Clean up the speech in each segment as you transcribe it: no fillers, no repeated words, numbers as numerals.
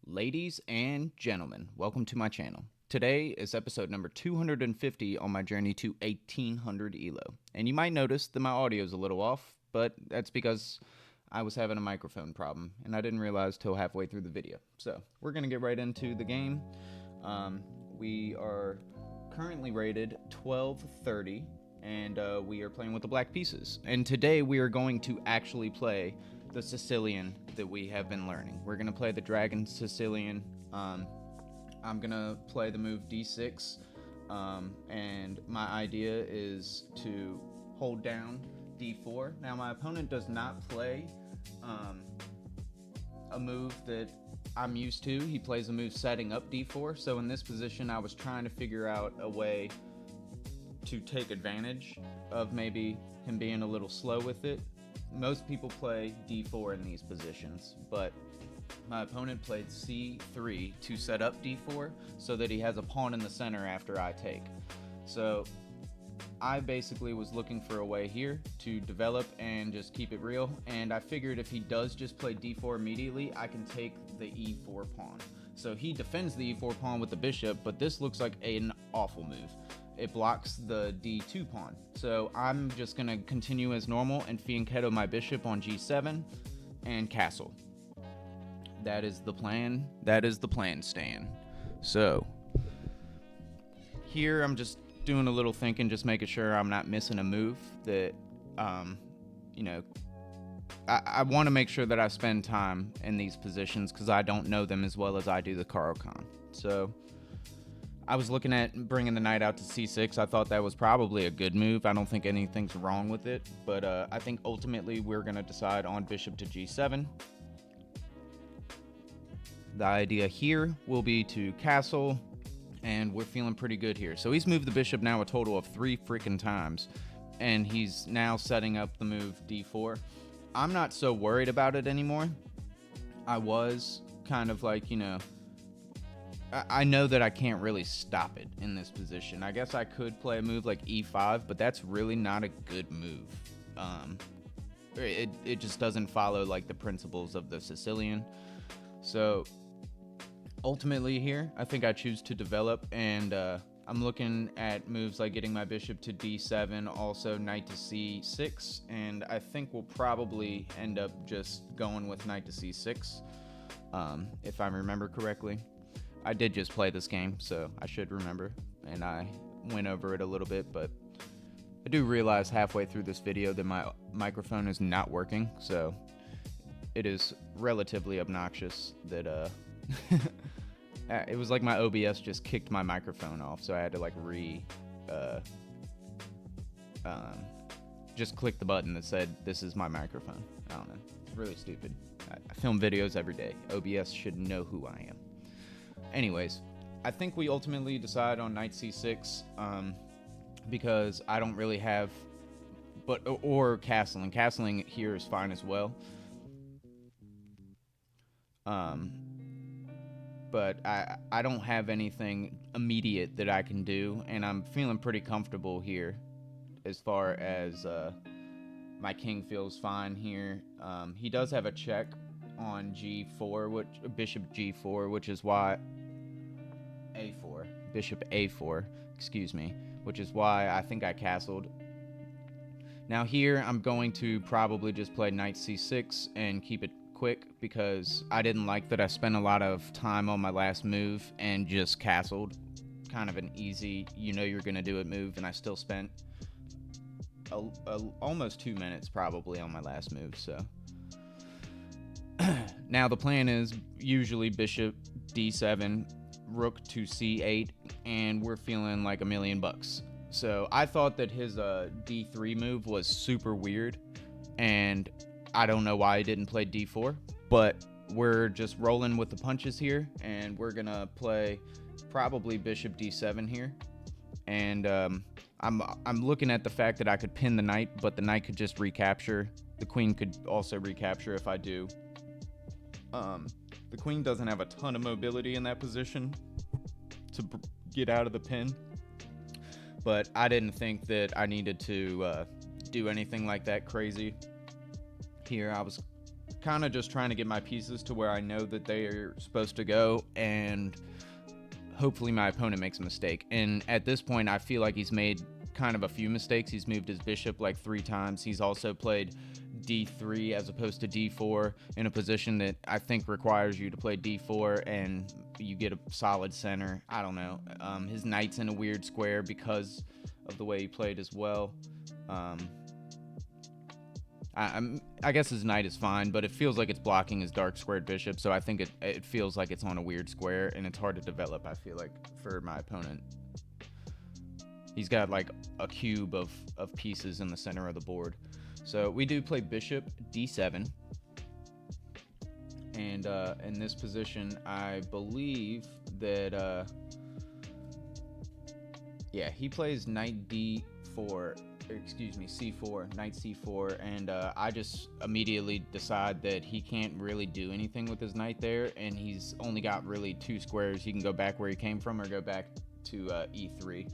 Ladies and gentlemen, welcome to my channel. Today is episode number 250 on my journey to 1800 ELO. And you might notice that my audio is a little off, but that's because I was having a microphone problem and I didn't realize till halfway through the video. So we're going to get right into the game. We are currently rated 1230 and we are playing with the black pieces. And today we are going to actually play the Sicilian that we have been learning. We're going to play the Dragon Sicilian. I'm going to play the move d6, and my idea is to hold down d4. Now my opponent does not play a move that I'm used to. He plays a move setting up d4, so in this position I was trying to figure out a way to take advantage of maybe him being a little slow with it. Most people play d4 in these positions, but my opponent played c3 to set up d4 so that he has a pawn in the center after I take. So I basically was looking for a way here to develop and just keep it real, and I figured if he does just play d4 immediately, I can take the e4 pawn. So he defends the e4 pawn with the bishop, but this looks like an awful move. It blocks the d2 pawn. So I'm just going to continue as normal and fianchetto my bishop on g7 and castle. That is the plan. That is the plan, Stan. So here I'm just doing a little thinking, just making sure I'm not missing a move that, I want to make sure that I spend time in these positions because I don't know them as well as I do the Caro-Kann. So I was looking at bringing the knight out to c6. I thought that was probably a good move. I don't think anything's wrong with it, but I think ultimately we're going to decide on bishop to g7. The idea here will be to castle, and we're feeling pretty good here. So he's moved the bishop now a total of 3 freaking times, and he's now setting up the move d4. I'm not so worried about it anymore. I was kind of like, I know that I can't really stop it in this position. I guess I could play a move like e5, but that's really not a good move. It just doesn't follow like the principles of the Sicilian. So ultimately here, I think I choose to develop, and I'm looking at moves like getting my bishop to d7, also knight to c6, and I think we'll probably end up just going with knight to c6, if I remember correctly. I did just play this game, so I should remember, and I went over it a little bit, but I do realize halfway through this video that my microphone is not working, so it is relatively obnoxious that it was like my OBS just kicked my microphone off, so I had to like just click the button that said this is my microphone. I don't know, it's really stupid. I film videos every day. OBS should know who I am. Anyways, I think we ultimately decide on knight c6 because I don't really have, or castling. Castling here is fine as well. But I don't have anything immediate that I can do, and I'm feeling pretty comfortable here as far as my king feels fine here. He does have a check on g4, bishop g4, which is why bishop a4, excuse me, which is why I think I castled. Now here I'm going to probably just play knight c6 and keep it quick because I didn't like that I spent a lot of time on my last move and just castled. Kind of an easy, you're gonna do it move, and I still spent almost 2 minutes probably on my last move. So now the plan is usually bishop d7, rook to c8, and we're feeling like $1,000,000. So I thought that his d3 move was super weird, and I don't know why he didn't play d4, but we're just rolling with the punches here, and we're gonna play probably bishop d7 here. And I'm looking at the fact that I could pin the knight, but the knight could just recapture. The queen could also recapture if I do. The queen doesn't have a ton of mobility in that position to get out of the pin, but I didn't think that I needed to do anything like that crazy here. I was kind of just trying to get my pieces to where I know that they are supposed to go, and hopefully my opponent makes a mistake. And at this point, I feel like he's made kind of a few mistakes. He's moved his bishop like 3 times. He's also played d3 as opposed to d4 in a position that I think requires you to play d4 and you get a solid center. I don't know. His knight's in a weird square because of the way he played as well. I guess his knight is fine, but it feels like it's blocking his dark squared bishop, so I think it feels like it's on a weird square, and it's hard to develop, I feel like, for my opponent. He's got like a cube of pieces in the center of the board. So we do play bishop d7, and in this position, I believe that, yeah, he plays knight d4, excuse me, c4, knight c4, and I just immediately decide that he can't really do anything with his knight there, and he's only got really 2 squares. He can go back where he came from or go back to e3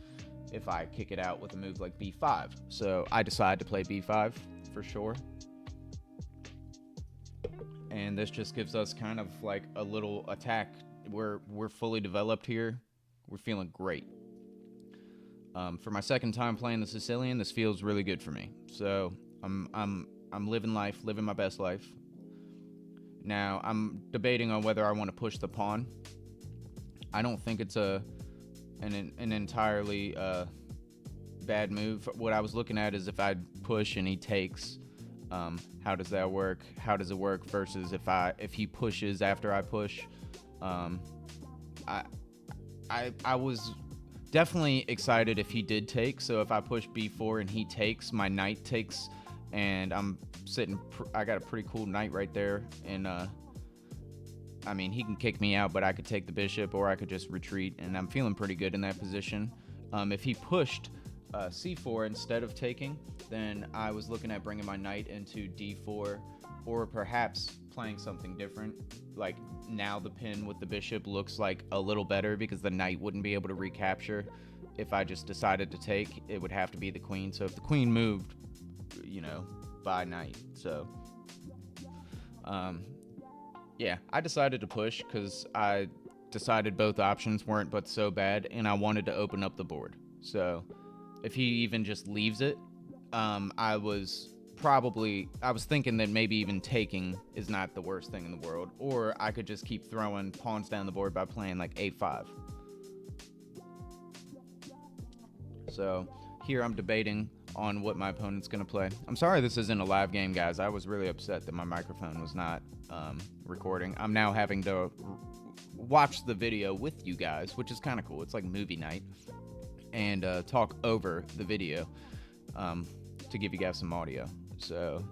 if I kick it out with a move like b5. So I decide to play b5 for sure. And this just gives us kind of like a little attack. We're fully developed here. We're feeling great. For my second time playing the Sicilian, this feels really good for me. So I'm living life, living my best life. Now I'm debating on whether I want to push the pawn. I don't think it's an entirely bad move. What I was looking at is if I push and he takes, how does that work? How does it work versus if he pushes after I push? I was definitely excited if he did take. So if I push b4 and he takes, my knight takes, and I'm sitting. I got a pretty cool knight right there, and I mean, he can kick me out, but I could take the bishop, or I could just retreat, and I'm feeling pretty good in that position. If he pushed c4 instead of taking, then I was looking at bringing my knight into d4, or perhaps playing something different. Like now the pin with the bishop looks like a little better because the knight wouldn't be able to recapture. If I just decided to take, it would have to be the queen. So if the queen moved, you know, by knight. So yeah, I decided to push because I decided both options weren't but so bad, and I wanted to open up the board. So if he even just leaves it, I was thinking that maybe even taking is not the worst thing in the world, or I could just keep throwing pawns down the board by playing like a5. So here I'm debating on what my opponent's going to play. I'm sorry this isn't a live game, guys. I was really upset that my microphone was not recording. I'm now having to watch the video with you guys, which is kind of cool. It's like movie night, and talk over the video to give you guys some audio. So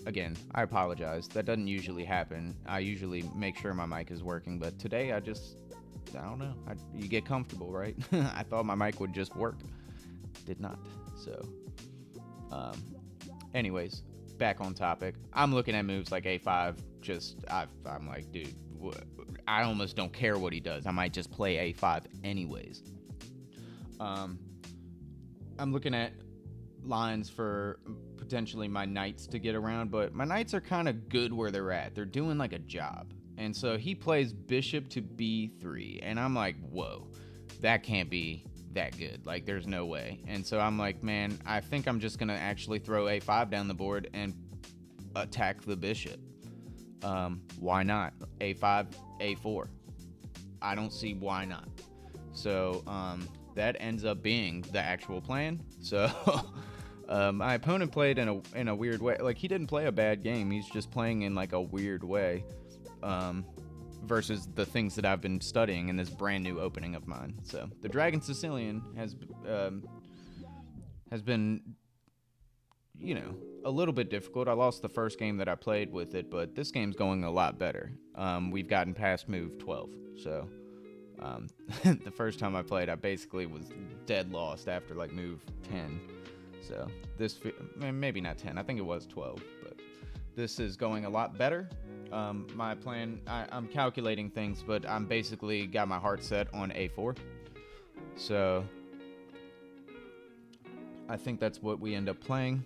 again, I apologize. That doesn't usually happen. I usually make sure my mic is working, but today I don't know. You get comfortable, right? I thought my mic would just work. Did not. So anyways, back on topic. I'm looking at moves like a5. I'm like, dude, I almost don't care what he does. I might just play a5 anyways. I'm looking at lines for potentially my knights to get around, but my knights are kind of good where they're at. They're doing like a job. And so he plays bishop to b3, and I'm like, whoa, that can't be that good. Like, there's no way. And so I'm like, man, I think I'm just gonna actually throw a5 down the board and attack the bishop. Why not? a5, a4. I don't see why not. So that ends up being the actual plan. So my opponent played in a weird way. Like, he didn't play a bad game. He's just playing in like a weird way versus the things that I've been studying in this brand new opening of mine. So the Dragon Sicilian has been, you know, a little bit difficult. I lost the first game that I played with it, but this game's going a lot better. We've gotten past move 12. So the first time I played, I basically was dead lost after like move 10. So this, maybe not 10, I think it was 12, but this is going a lot better. My plan, I'm calculating things, but I'm basically got my heart set on a4. So I think that's what we end up playing.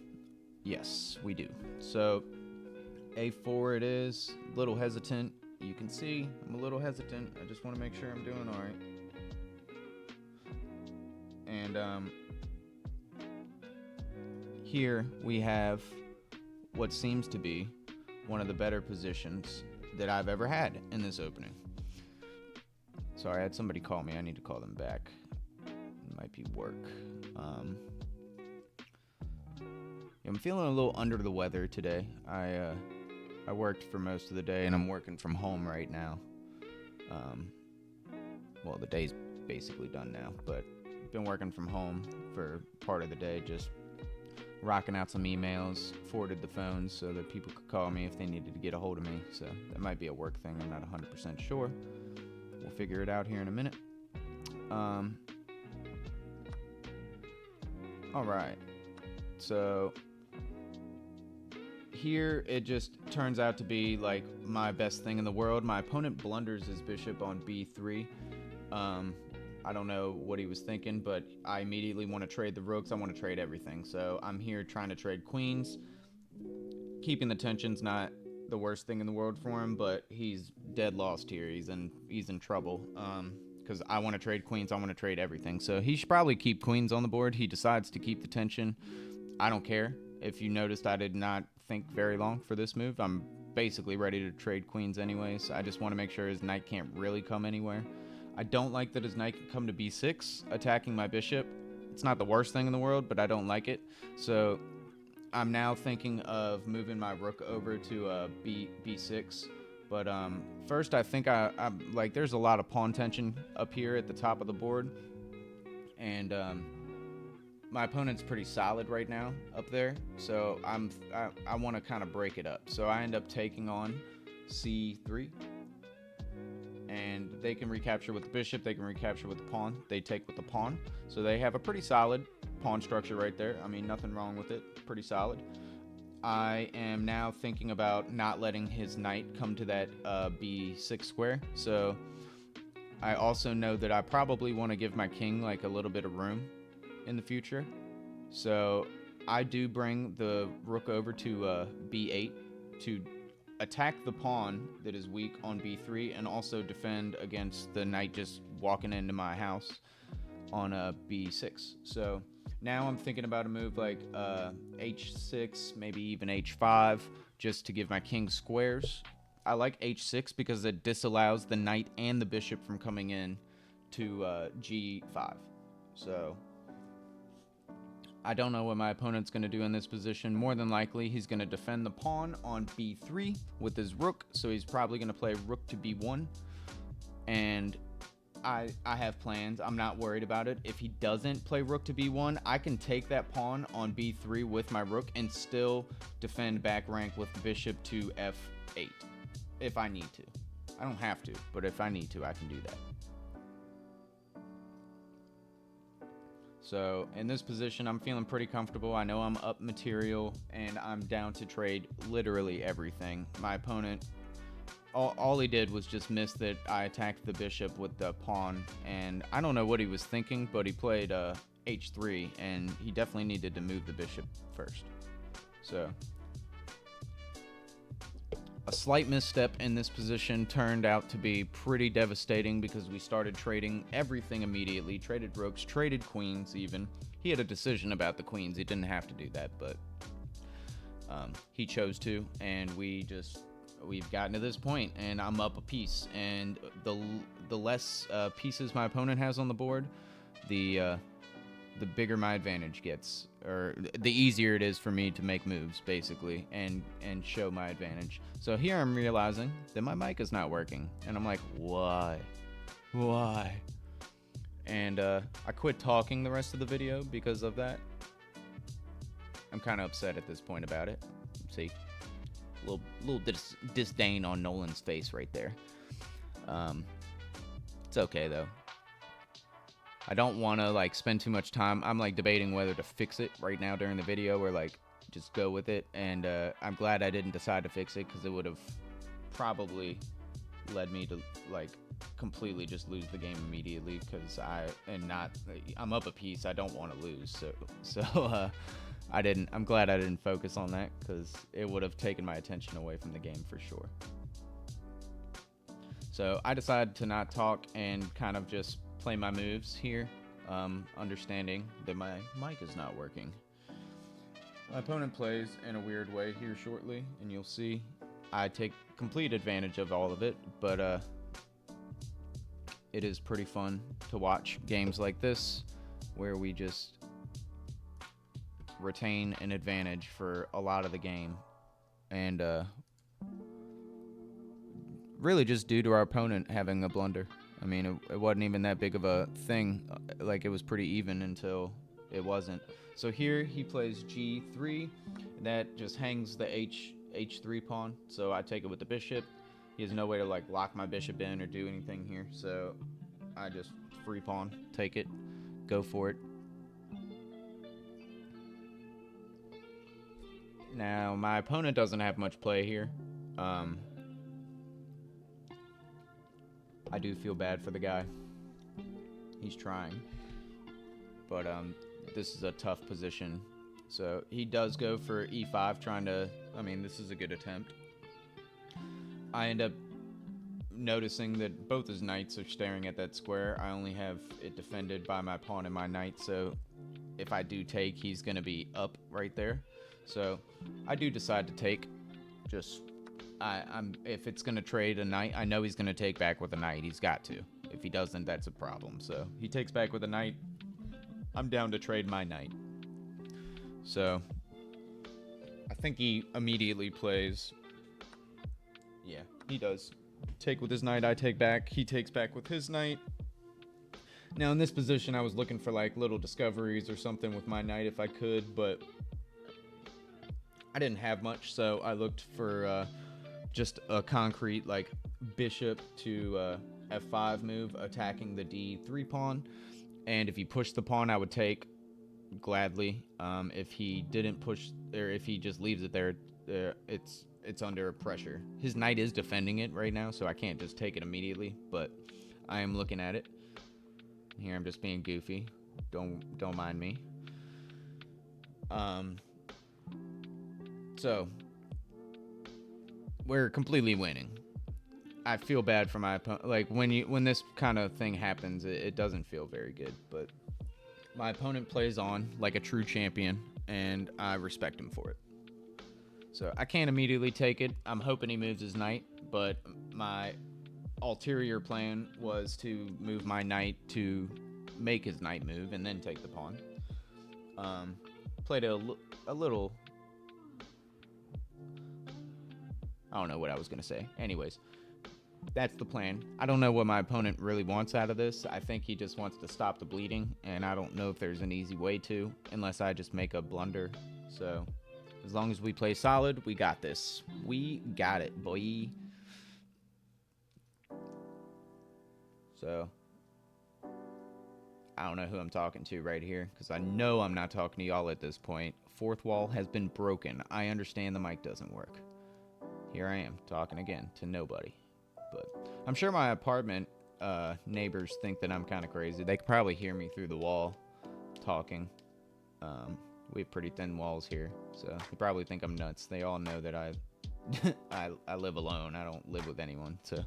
Yes, we do. So A4 it is. A little hesitant. You can see I'm a little hesitant. I just want to make sure I'm doing all right. And here we have what seems to be one of the better positions that I've ever had in this opening. Sorry, I had somebody call me. I need to call them back. It might be work. I'm feeling a little under the weather today. I worked for most of the day, and I'm working from home right now. Well, the day's basically done now, but been working from home for part of the day, just rocking out some emails, forwarded the phones so that people could call me if they needed to get a hold of me. So that might be a work thing. I'm not 100% sure. We'll figure it out here in a minute. All right. So here it just turns out to be like my best thing in the world. My opponent blunders his bishop on b3. I don't know what he was thinking, but I immediately want to trade the rooks. I want to trade everything. So I'm here trying to trade queens. Keeping the tension's not the worst thing in the world for him, but he's dead lost here. He's in trouble. Because I want to trade queens. I want to trade everything. So he should probably keep queens on the board. He decides to keep the tension. I don't care. If you noticed, I did not think very long for this move. I'm basically ready to trade queens anyways. I just want to make sure his knight can't really come anywhere. I don't like that his knight can come to b6, attacking my bishop. It's not the worst thing in the world, but I don't like it. So I'm now thinking of moving my rook over to b6. But first, I think I'm like, there's a lot of pawn tension up here at the top of the board. And my opponent's pretty solid right now up there. So I want to kind of break it up. So I end up taking on c3. And they can recapture with the bishop, they can recapture with the pawn, they take with the pawn. So they have a pretty solid pawn structure right there. I mean, nothing wrong with it, pretty solid. I am now thinking about not letting his knight come to that b6 square. So I also know that I probably want to give my king like a little bit of room in the future. So I do bring the rook over to b8 to attack the pawn that is weak on b3 and also defend against the knight just walking into my house on b6. So now I'm thinking about a move like h6, maybe even h5, just to give my king squares. I like h6 because it disallows the knight and the bishop from coming in to g5. So I don't know what my opponent's going to do in this position. More than likely, he's going to defend the pawn on b3 with his rook. So he's probably going to play rook to b1. And I have plans. I'm not worried about it. If he doesn't play rook to b1, I can take that pawn on b3 with my rook and still defend back rank with the bishop to f8 if I need to. I don't have to, but if I need to, I can do that. So in this position, I'm feeling pretty comfortable. I know I'm up material, and I'm down to trade literally everything. My opponent, all he did was just miss that I attacked the bishop with the pawn, and I don't know what he was thinking, but he played h3, and he definitely needed to move the bishop first. So a slight misstep in this position turned out to be pretty devastating because we started trading everything immediately. Traded rooks, traded queens even. He had a decision about the queens. He didn't have to do that, but he chose to, and we've gotten to this point, and I'm up a piece. And the less pieces my opponent has on the board, the bigger my advantage gets, or the easier it is for me to make moves, basically, and show my advantage. So here I'm realizing that my mic is not working, and I'm like, why? And I quit talking the rest of the video because of that. I'm kind of upset at this point about it. See, little disdain on Nolan's face right there. It's okay though. I don't want to like spend too much time. I'm like debating whether to fix it right now during the video or like just go with it. And I'm glad I didn't decide to fix it because it would have probably led me to like completely just lose the game immediately because I'm up a piece. I don't want to lose. So I'm glad I didn't focus on that, because it would have taken my attention away from the game for sure. So I decided to not talk and kind of just play my moves here, understanding that my mic is not working. My opponent plays in a weird way here shortly, and you'll see I take complete advantage of all of it, but it is pretty fun to watch games like this where we just retain an advantage for a lot of the game, and really just due to our opponent having a blunder. I mean, it wasn't even that big of a thing. Like, it was pretty even until it wasn't. So here he plays G3. That just hangs the H3 pawn. So I take it with the bishop. He has no way to like lock my bishop in or do anything here. So I just free pawn, take it, go for it. Now my opponent doesn't have much play here. I do feel bad for the guy. He's trying. But this is a tough position. So he does go for E5, trying to... I mean, this is a good attempt. I end up noticing that both his knights are staring at that square. I only have it defended by my pawn and my knight, so if I do take, he's going to be up right there. So I do decide to take. Just... if it's going to trade a knight, I know he's going to take back with a knight. He's got to. If he doesn't, that's a problem. So he takes back with a knight. I'm down to trade my knight. So I think he immediately plays. Yeah, he does. Take with his knight, I take back. He takes back with his knight. Now in this position, I was looking for like little discoveries or something with my knight if I could, but I didn't have much, so I looked for just a concrete like bishop to F5 move, attacking the D3 pawn. And if he pushed the pawn, I would take gladly. If he didn't push, or if he just leaves it there, it's under pressure. His knight is defending it right now, so I can't just take it immediately, but I am looking at it. Here I'm just being goofy. Don't mind me. So we're completely winning. I feel bad for my opponent. Like, when this kind of thing happens, it doesn't feel very good, but my opponent plays on like a true champion, and I respect him for it. So I can't immediately take it. I'm hoping he moves his knight, but my ulterior plan was to move my knight to make his knight move and then take the pawn. Played a little... I don't know what I was going to say. Anyways, that's the plan. I don't know what my opponent really wants out of this. I think he just wants to stop the bleeding, and I don't know if there's an easy way to, unless I just make a blunder. So as long as we play solid, we got this. We got it, boy. So I don't know who I'm talking to right here, because I know I'm not talking to y'all at this point. Fourth wall has been broken. I understand the mic doesn't work. Here I am, talking again to nobody. But I'm sure my apartment neighbors think that I'm kind of crazy. They could probably hear me through the wall talking. We have pretty thin walls here, so they probably think I'm nuts. They all know that I live alone. I don't live with anyone. So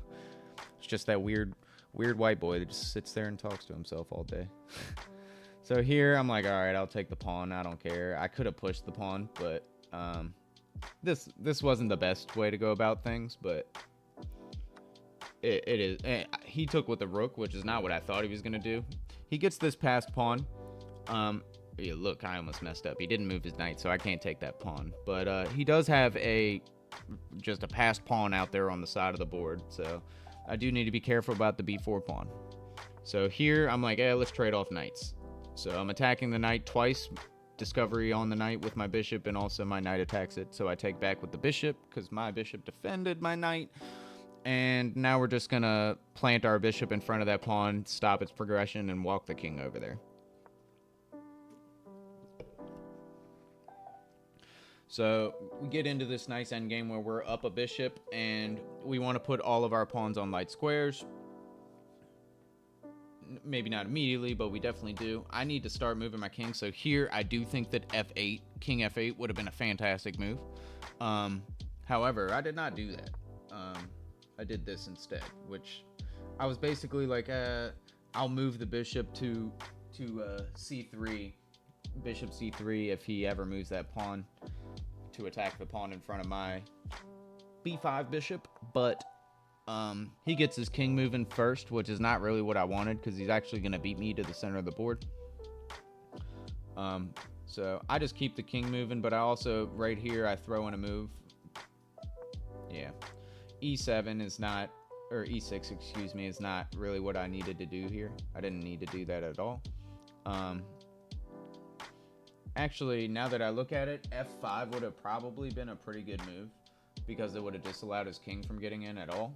it's just that weird white boy that just sits there and talks to himself all day. So here I'm like, all right, I'll take the pawn. I don't care. I could have pushed the pawn, but this wasn't the best way to go about things, but it is. He took with the rook, which is not what I thought he was going to do. He gets this passed pawn. Yeah, look, I almost messed up. He didn't move his knight, so I can't take that pawn. But he does have just a passed pawn out there on the side of the board, so I do need to be careful about the b4 pawn. So here, I'm like, let's trade off knights. So I'm attacking the knight twice. Discovery on the knight with my bishop, and also my knight attacks it. So I take back with the bishop, because my bishop defended my knight. And now we're just going to plant our bishop in front of that pawn, stop its progression, and walk the king over there. So we get into this nice endgame where we're up a bishop, and we want to put all of our pawns on light squares. maybe not immediately, but we definitely do. I need to start moving my king. So here, I do think that f8, king f8 would have been a fantastic move. However, I did not do that. I did this instead, which I was basically like, I'll move the bishop to c3, bishop c3 if he ever moves that pawn to attack the pawn in front of my b5 bishop, but he gets his king moving first, which is not really what I wanted because he's actually going to beat me to the center of the board. So I just keep the king moving, but I also, right here, I throw in a move. Yeah. E7 is not, or E6, excuse me, is not really what I needed to do here. I didn't need to do that at all. Actually, now that I look at it, F5 would have probably been a pretty good move because it would have disallowed his king from getting in at all.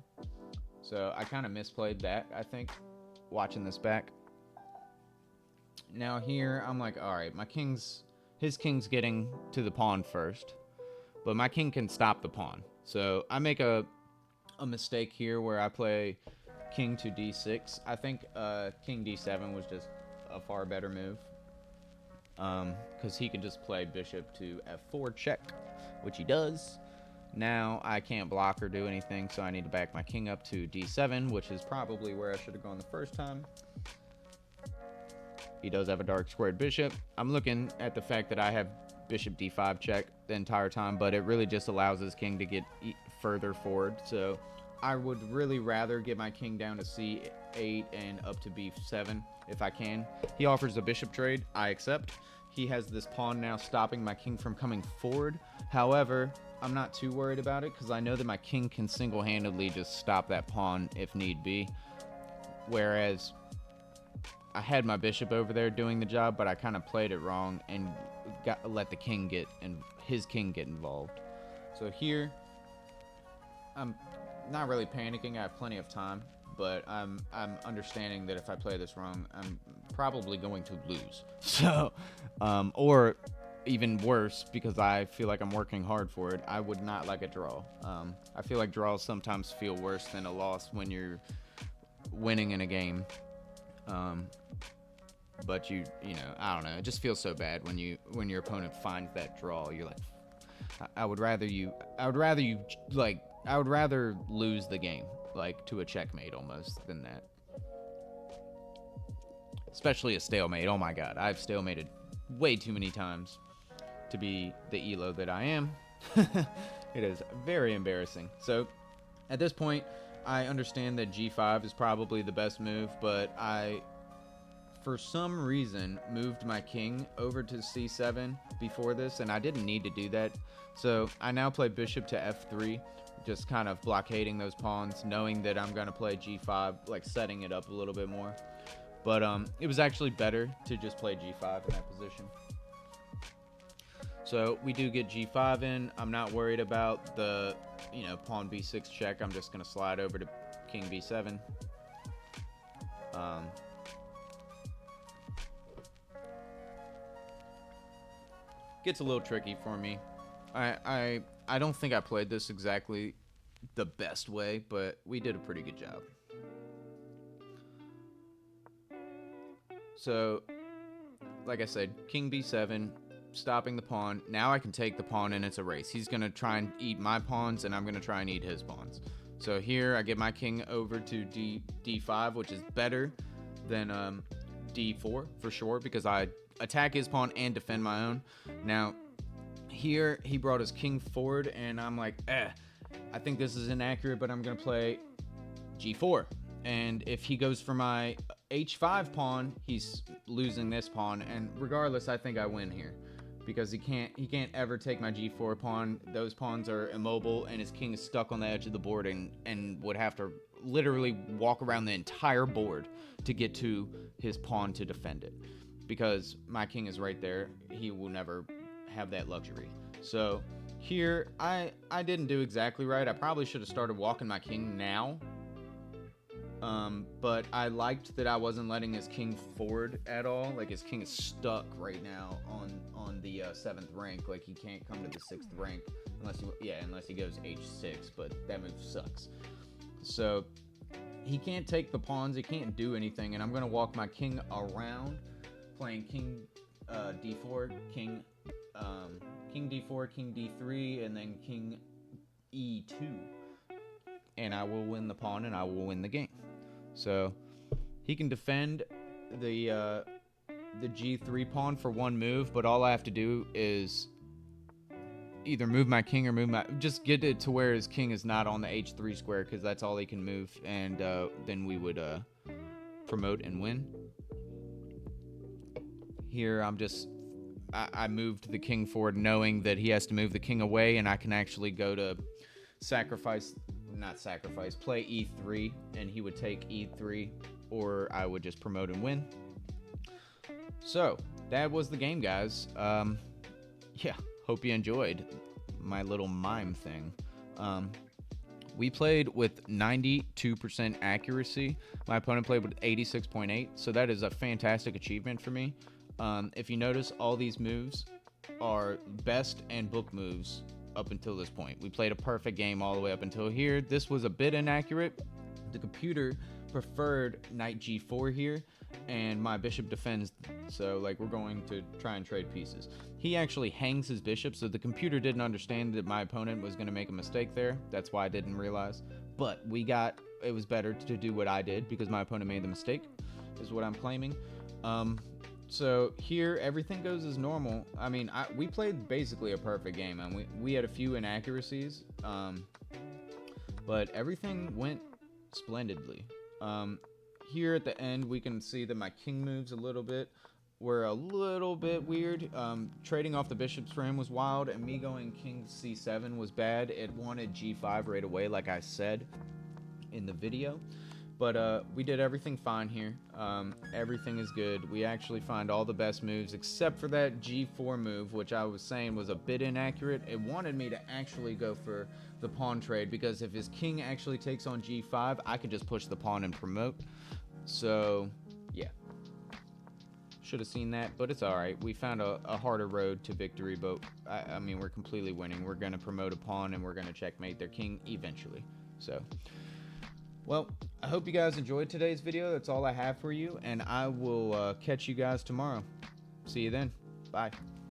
So I kind of misplayed that, I think, watching this back. Now here, I'm like, all right, his king's getting to the pawn first, but my king can stop the pawn. So I make a mistake here where I play king to d6. I think king d7 was just a far better move. Because he can just play bishop to f4 check, which he does. Now I can't block or do anything, so I need to back my king up to d7, which is probably where I should have gone the first time. He does have a dark squared bishop. I'm looking at the fact that I have bishop d5 check the entire time, but it really just allows his king to get further forward. So I would really rather get my king down to c8 and up to b7 if I can. He offers a bishop trade. I accept. He has this pawn now stopping my king from coming forward. However, I'm not too worried about it because I know that my king can single-handedly just stop that pawn if need be. Whereas I had my bishop over there doing the job, but I kind of played it wrong and let the king get his king get involved. So here, I'm not really panicking. I have plenty of time, but I'm understanding that if I play this wrong, I'm probably going to lose. So, or even worse, because I feel like I'm working hard for it, I would not like a draw. I feel like draws sometimes feel worse than a loss when you're winning in a game. But you know, I don't know. It just feels so bad when your opponent finds that draw. You're like, I would rather lose the game, like to a checkmate almost, than that. Especially a stalemate. Oh my god, I've stalemated way too many times to be the ELO that I am. It is very embarrassing. So at this point, I understand that g5 is probably the best move, but I, for some reason, moved my king over to c7 before this, and I didn't need to do that. So I now play bishop to f3, just kind of blockading those pawns, knowing that I'm going to play g5, like setting it up a little bit more. But it was actually better to just play g5 in that position. So we do get g5 in. I'm not worried about the, pawn b6 check. I'm just going to slide over to king b7. Gets a little tricky for me. I don't think I played this exactly the best way, but we did a pretty good job. So, like I said, king b7, stopping the pawn. Now I can take the pawn and it's a race. He's going to try and eat my pawns, and I'm going to try and eat his pawns. So here I get my king over to d5, which is better than d4 for sure, because I attack his pawn and defend my own. Now, here he brought his king forward, and I'm like, I think this is inaccurate, but I'm going to play g4. And if he goes for my h5 pawn, he's losing this pawn, and regardless, I think I win here because he can't ever take my g4 pawn. Those pawns are immobile, and his king is stuck on the edge of the board and would have to literally walk around the entire board to get to his pawn to defend it, because my king is right there. He will never have that luxury. So here I didn't do exactly right. I probably should have started walking my king now. But I liked that I wasn't letting his king forward at all. Like, his king is stuck right now on the 7th rank. Like, he can't come to the 6th rank unless he goes h6, but that move sucks. So he can't take the pawns, he can't do anything, and I'm going to walk my king around, playing king d4, king d4, king d3, and then king e2. And I will win the pawn, and I will win the game. So he can defend the g3 pawn for one move, but all I have to do is either move my king or just get it to where his king is not on the h3 square, because that's all he can move, and then we would promote and win. Here I moved the king forward knowing that he has to move the king away, and I can actually go to play e3, and he would take e3, or I would just promote and win. So that was the game, guys. Yeah, hope you enjoyed my little mime thing. We played with 92% accuracy. My opponent played with 86.8, so that is a fantastic achievement for me. If you notice, all these moves are best and book moves up until this point. We played a perfect game all the way up until here. This was a bit inaccurate. The computer preferred knight g4 here, and my bishop defends, so like we're going to try and trade pieces. He actually hangs his bishop, so the computer didn't understand that my opponent was going to make a mistake there. That's why I didn't realize. But it was better to do what I did, because my opponent made the mistake, is what I'm claiming. So here everything goes as normal. I mean, we played basically a perfect game, and we had a few inaccuracies, but everything went splendidly. Here at the end, we can see that my king moves a little bit were a little bit weird. Trading off the bishops for him was wild, and me going king c7 was bad. It wanted g5 right away, like I said in the video. But we did everything fine here. Everything is good. We actually find all the best moves, except for that g4 move, which I was saying was a bit inaccurate. It wanted me to actually go for the pawn trade, because if his king actually takes on g5, I could just push the pawn and promote. So, yeah. Should have seen that, but it's alright. We found a harder road to victory, but I mean, we're completely winning. We're going to promote a pawn, and we're going to checkmate their king eventually. So, well, I hope you guys enjoyed today's video. That's all I have for you, and I will catch you guys tomorrow. See you then. Bye.